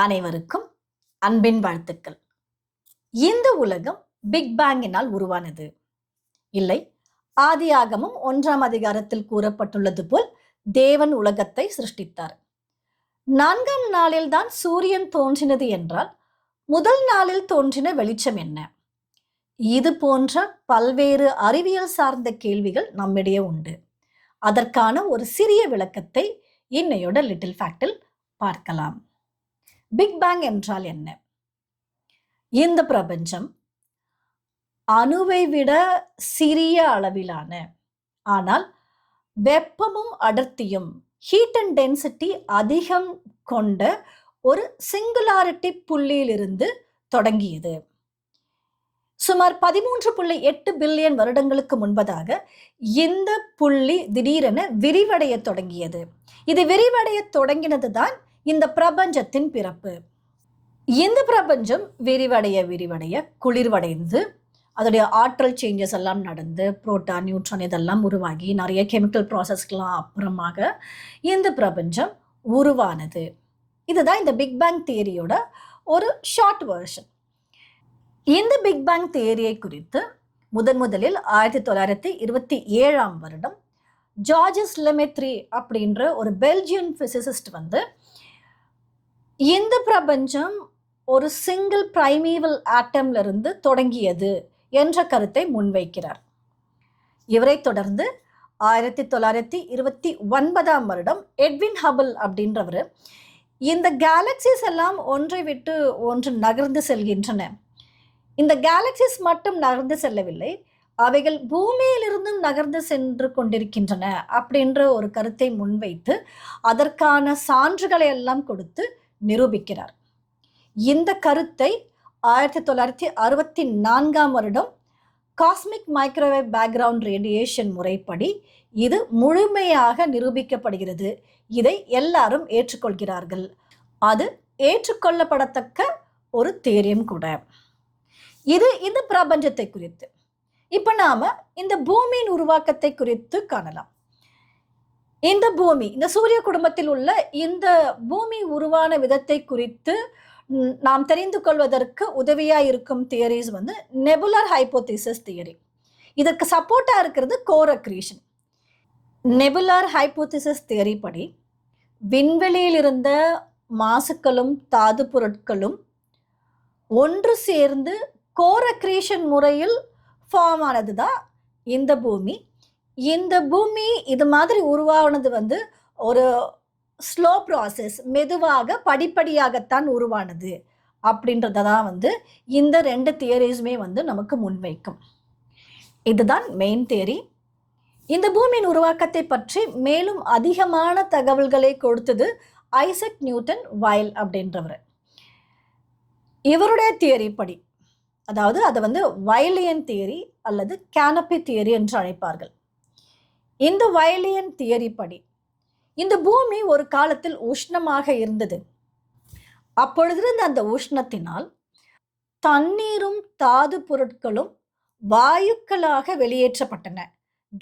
அனைவருக்கும் அன்பின் வாழ்த்துக்கள். இந்த உலகம் பிக் பேங்கினால் உருவானது இல்லை. ஆதியாகமம் 1ஆம் அதிகாரத்தில் கூறப்பட்டுள்ளது போல் தேவன் உலகத்தை சிருஷ்டித்தார். 4ஆம் நாளில் தான் சூரியன் தோன்றினது என்றால் முதல் நாளில் தோன்றின வெளிச்சம் என்ன? இது போன்ற பல்வேறு அறிவியல் சார்ந்த கேள்விகள் நம்மிடையே உண்டு. அதற்கான ஒரு சிறிய விளக்கத்தை இன்னையோட லிட்டில் ஃபேக்டில் பார்க்கலாம். பிக் பேங் என்றால் என்ன? இந்த பிரபஞ்சம் அணுவை விட சிறிய அளவிலான, ஆனால் வெப்பமும் அடர்த்தியும் ஹீட் அண்ட் டென்சிட்டி அதிகம் கொண்ட ஒரு சிங்குலாரிட்டி புள்ளியிலிருந்து தொடங்கியது. சுமார் 13.8 பில்லியன் வருடங்களுக்கு முன்பதாக இந்த புள்ளி திடீரென விரிவடைய தொடங்கியது. இது விரிவடைய தொடங்கினதுதான் இந்த பிரபஞ்சத்தின் பிறப்பு. இந்த பிரபஞ்சம் விரிவடைய குளிர்வடைந்து அதோடைய ஆற்றல் சேஞ்சஸ் எல்லாம் நடந்து புரோட்டான், நியூட்ரான் இதெல்லாம் உருவாகி நிறைய கெமிக்கல் ப்ராசஸ்க்கெல்லாம் அப்புறமாக இந்த பிரபஞ்சம் உருவானது. இதுதான் இந்த பிக் பேங் தியரியோட ஒரு ஷார்ட் வெர்ஷன். இந்த பிக் பேங் தியரியை குறித்து முதலில் 1927ஆம் வருடம் ஜார்ஜஸ் லெமெத்ரி அப்படின்ற ஒரு பெல்ஜியன் பிசிசிஸ்ட் இந்த பிரபஞ்சம் ஒரு சிங்கிள் பிரைமேவல் ஆட்டம்ல இருந்து தொடங்கியது என்ற கருத்தை முன்வைக்கிறார். இவரை தொடர்ந்து 1929ஆம் வருடம் எட்வின் ஹபிள் அப்படின்றவர் இந்த கேலக்சிஸ் எல்லாம் ஒன்றை விட்டு ஒன்று நகர்ந்து செல்கின்றன, இந்த கேலக்சிஸ் மட்டும் நகர்ந்து செல்லவில்லை, அவைகள் பூமியிலிருந்தும் நகர்ந்து சென்று கொண்டிருக்கின்றன அப்படின்ற ஒரு கருத்தை முன்வைத்து அதற்கான சான்றுகளை எல்லாம் கொடுத்து நிரூபிக்கிறார். இந்த கருத்தை 1964ஆம் வருடம் காஸ்மிக் மைக்ரோவேவ் பேக்ரவுண்ட் ரேடியேஷன் முறைப்படி இது முழுமையாக நிரூபிக்கப்படுகிறது. இதை எல்லாரும் ஏற்றுக்கொள்கிறார்கள். அது ஏற்றுக்கொள்ளப்படத்தக்க ஒரு தியரியும் கூட. இது இந்த பிரபஞ்சத்தை குறித்து. இப்ப நாம இந்த பூமியின் உருவாக்கத்தை குறித்து காணலாம். இந்த பூமி, இந்த சூரிய குடும்பத்தில் உள்ள இந்த பூமி உருவான விதத்தை குறித்து நாம் தெரிந்து கொள்வதற்கு உதவியா இருக்கும் தியரிஸ் நெபுலர் ஹைப்போதீசிஸ் தியரி. இதற்கு சப்போர்ட்டா இருக்கிறது கோர் அக்ரீஷன். நெபுலர் ஹைப்போதீசிஸ் தியரி படி விண்வெளியில் இருந்த மாசுக்களும் தாது பொருட்களும் ஒன்று சேர்ந்து கோர் அக்ரீஷன் முறையில் ஃபார்ம் ஆனது தான் இந்த பூமி. இந்த பூமி இது மாதிரி உருவானது ஒரு ஸ்லோ ப்ராசஸ், மெதுவாக படிப்படியாகத்தான் உருவானது அப்படின்றதான் இந்த ரெண்டு தியரிஸுமே நமக்கு முன்வைக்கும். இதுதான் மெயின் தியரி. இந்த பூமியின் உருவாக்கத்தை பற்றி மேலும் அதிகமான தகவல்களை கொடுத்தது ஐசக் நியூட்டன் வைல் அப்படின்றவர். இவருடைய தியரி படி, அதாவது அதை வைலியன் தியரி அல்லது கேனப்பி தியரி என்று அழைப்பார்கள். இந்த வைலியன் தியரி படி இந்த பூமி ஒரு காலத்தில் உஷ்ணமாக இருந்தது. அப்பொழுதிருந்த அந்த உஷ்ணத்தினால் தண்ணீரும் தாது பொருட்களும் வாயுக்களாக வெளியேற்றப்பட்டன,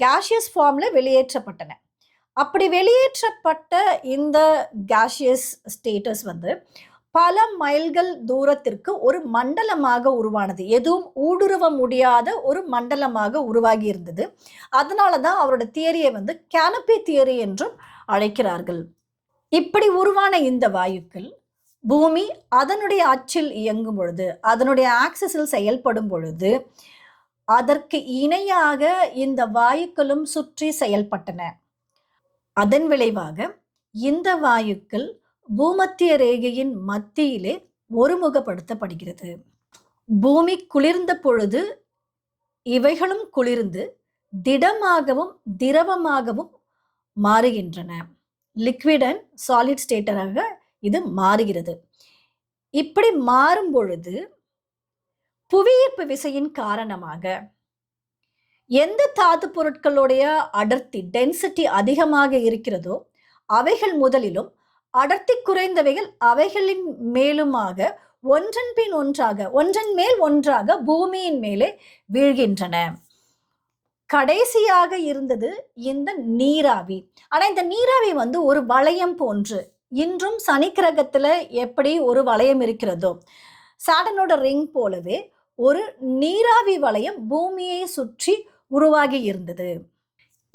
கேஷியஸ் ஃபார்ம்ல வெளியேற்றப்பட்டன. அப்படி வெளியேற்றப்பட்ட இந்த கேஷியஸ் ஸ்டேட்டஸ் பல மைல்கள் தூரத்திற்கு ஒரு மண்டலமாக உருவானது. எதுவும் ஊடுருவ முடியாத ஒரு மண்டலமாக உருவாகி இருந்தது. அதனால தான் அவரோட தியரியை கேனப்பி தியரி என்றும் அழைக்கிறார்கள். இப்படி உருவான இந்த வாயுக்கள் பூமி அதனுடைய அச்சில் இயங்கும் பொழுது, அதனுடைய ஆக்சிஸில் செயல்படும் பொழுது அதற்கு இணையாக இந்த வாயுக்களும் சுற்றி செயல்பட்டன. அதன் விளைவாக இந்த வாயுக்கள் பூமத்திய ரேகையின் மத்தியிலே ஒருமுகப்படுத்தப்படுகிறது. பூமி குளிர்ந்த பொழுது இவைகளும் குளிர்ந்து திடமாகவும் திரவமாகவும் மாறுகின்றன. லிக்விட் அண்ட் சாலிட் ஸ்டேட்டாக இது மாறுகிறது. இப்படி மாறும் பொழுது புவியீர்ப்பு விசையின் காரணமாக எந்த தாது பொருட்களுடைய அடர்த்தி, டென்சிட்டி அதிகமாக இருக்கிறதோ அவைகள் முதலிலும், அடர்த்தி குறைந்தவைகள் அவைகளின் மேலுமாக ஒன்றன் பின் ஒன்றாக, ஒன்றன் மேல் ஒன்றாக பூமியின் மேலே வீழ்கின்றன. கடைசியாக இருந்தது இந்த நீராவி. ஆனா இந்த நீராவி ஒரு வளையம் போன்று இன்றும் சனி கிரகத்துல எப்படி ஒரு வளையம் இருக்கிறதோ, சாட்டனோட ரிங் போலவே ஒரு நீராவி வளையம் பூமியை சுற்றி உருவாகி இருந்தது.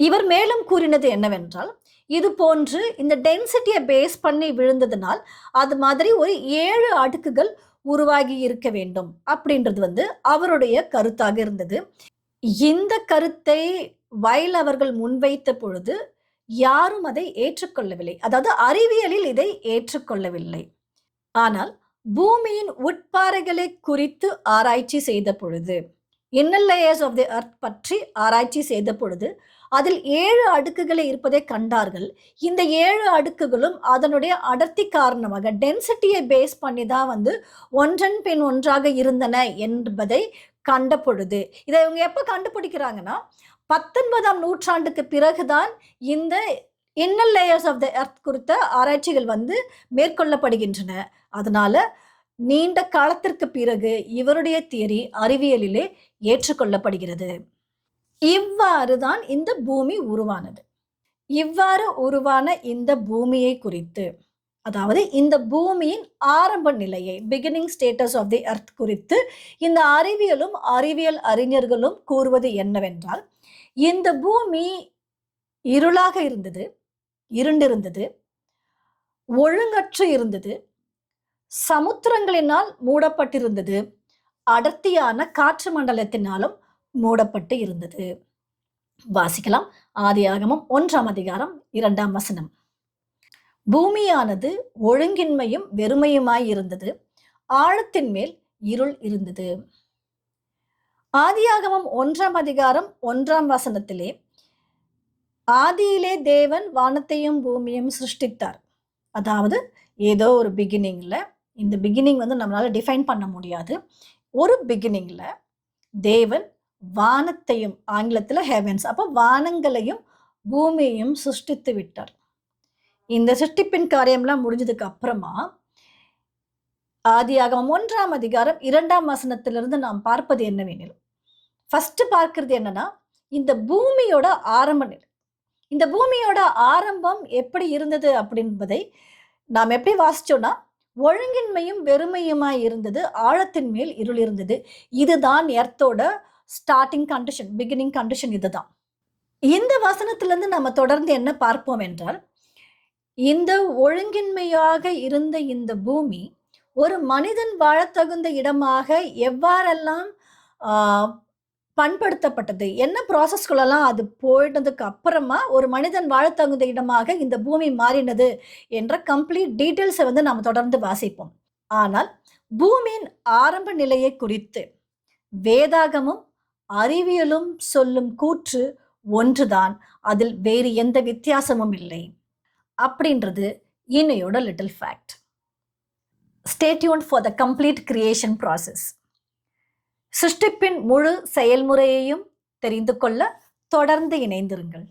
இவர் மேலும் கூறினது என்னவென்றால், இது போன்று இந்த டென்சிட்டியை பேஸ் பண்ணி விழுந்ததுனால் அது மாதிரி ஒரு 7 அடுக்குகள் உருவாகி இருக்க வேண்டும் அப்படின்றது அவருடைய கருத்தாக இருந்தது. இந்த கருத்தை வைல் அவர்கள் முன்வைத்த பொழுது யாரும் அதை ஏற்றுக்கொள்ளவில்லை. அதாவது அறிவியலில் இதை ஏற்றுக்கொள்ளவில்லை. ஆனால் பூமியின் உட்பாறைகளை குறித்து ஆராய்ச்சி செய்த பொழுது, inner layers of the earth பற்றி ஆராய்ச்சி செய்த பொழுது அதில் 7 அடுக்குகளை இருப்பதை கண்டார்கள். இந்த 7 அடுக்குகளும் அதனுடைய அடர்த்தி காரணமாக டென்சிட்டியை பேஸ் பண்ணி தான் ஒன்றன் பின் ஒன்றாக இருந்தன என்பதை கண்ட பொழுது, இதை இவங்க எப்போ கண்டுபிடிக்கிறாங்கன்னா 19ஆம் நூற்றாண்டுக்கு பிறகுதான் இந்த inner layers of the earth குறித்த ஆராய்ச்சிகள் மேற்கொள்ளப்படுகின்றன. அதனால நீண்ட காலத்திற்கு பிறகு இவருடைய தியரி அறிவியலிலே ஏற்றுக்கொள்ளப்படுகிறது. இவ்வாறு தான் இந்த பூமி உருவானது. இவ்வாறு உருவான இந்த பூமியை குறித்து, அதாவது இந்த பூமியின் ஆரம்ப நிலையை, beginning status of the earth குறித்து இந்த அறிவியலும் அறிவியல் அறிஞர்களும் கூறுவது என்னவென்றால், இந்த பூமி இருளாக இருந்தது, இருண்டிருந்தது, ஒழுங்கற்று இருந்தது, சமுத்திரங்களினால் மூடப்பட்டிருந்தது, அடர்த்தியான காற்று மண்டலத்தினாலும் மூடப்பட்டு இருந்தது. வாசிக்கலாம். ஆதியாகமம் 1ஆம் அதிகாரம் 2ஆம் வசனம். பூமியானது ஒழுங்கின்மையும் வெறுமையுமாய் இருந்தது, ஆழத்தின் மேல் இருள் இருந்தது. ஆதியாகமம் 1ஆம் அதிகாரம் 1ஆம் வசனத்திலே ஆதியிலே தேவன் வானத்தையும் பூமியையும் சிருஷ்டித்தார். அதாவது ஏதோ ஒரு பிகினிங்ல, இந்த பிகினிங் நம்மளால டிஃபைன் பண்ண முடியாது. ஒரு பிகினிங்ல தேவன் வானத்தையும், ஆங்கிலத்தில் ஹெவன்ஸ், அப்போ வானங்களையும் பூமியையும் சிருஷ்டித்து விட்டார். இந்த சிருஷ்டிப்பின் காரியம்லாம் முடிஞ்சதுக்கு அப்புறமா ஆதியாகமம் 1ஆம் அதிகாரம் 2ஆம் வசனத்திலிருந்து நாம் பார்ப்பது என்னவெனில், ஃபர்ஸ்ட் பார்க்கிறது என்னன்னா, இந்த பூமியோட ஆரம்ப நிலை. இந்த பூமியோட ஆரம்பம் எப்படி இருந்தது அப்படின்பதை நாம் எப்படி வாசிச்சோம்னா, ஒழுங்கின்மையும் வெறுமையுமாய் இருந்தது, ஆழத்தின் மேல் இருள் இருந்தது. இதுதான் எர்த்தோட ஸ்டார்டிங் கண்டிஷன், பிகினிங் கண்டிஷன் இதுதான். இந்த வசனத்திலிருந்து நம்ம தொடர்ந்து என்ன பார்ப்போம் என்றால், இந்த ஒழுங்கின்மையாக இருந்த இந்த பூமி ஒரு மனிதன் வாழத்தகுந்த இடமாக எவ்வாறெல்லாம் பண்படுத்தப்பட்டது, என்ன ப்ராசஸ்களெல்லாம் அது போயிட்டதுக்கு அப்புறமா ஒரு மனிதன் வாழத்தகுந்த இடமாக இந்த பூமி மாறினது என்ற கம்ப்ளீட் டீட்டெயில்ஸை நாம் தொடர்ந்து வாசிப்போம். ஆனால் பூமியின் ஆரம்ப நிலையை குறித்து வேதாகமும் அறிவியலும் சொல்லும் கூற்று ஒன்றுதான், அதில் வேறு எந்த வித்தியாசமும் இல்லை அப்படின்றது இன்னையோட little fact. Stay tuned for the complete creation process. சிருஷ்டிப்பின் முழு செயல்முறையையும் தெரிந்து கொள்ள தொடர்ந்து இணைந்திருங்கள்.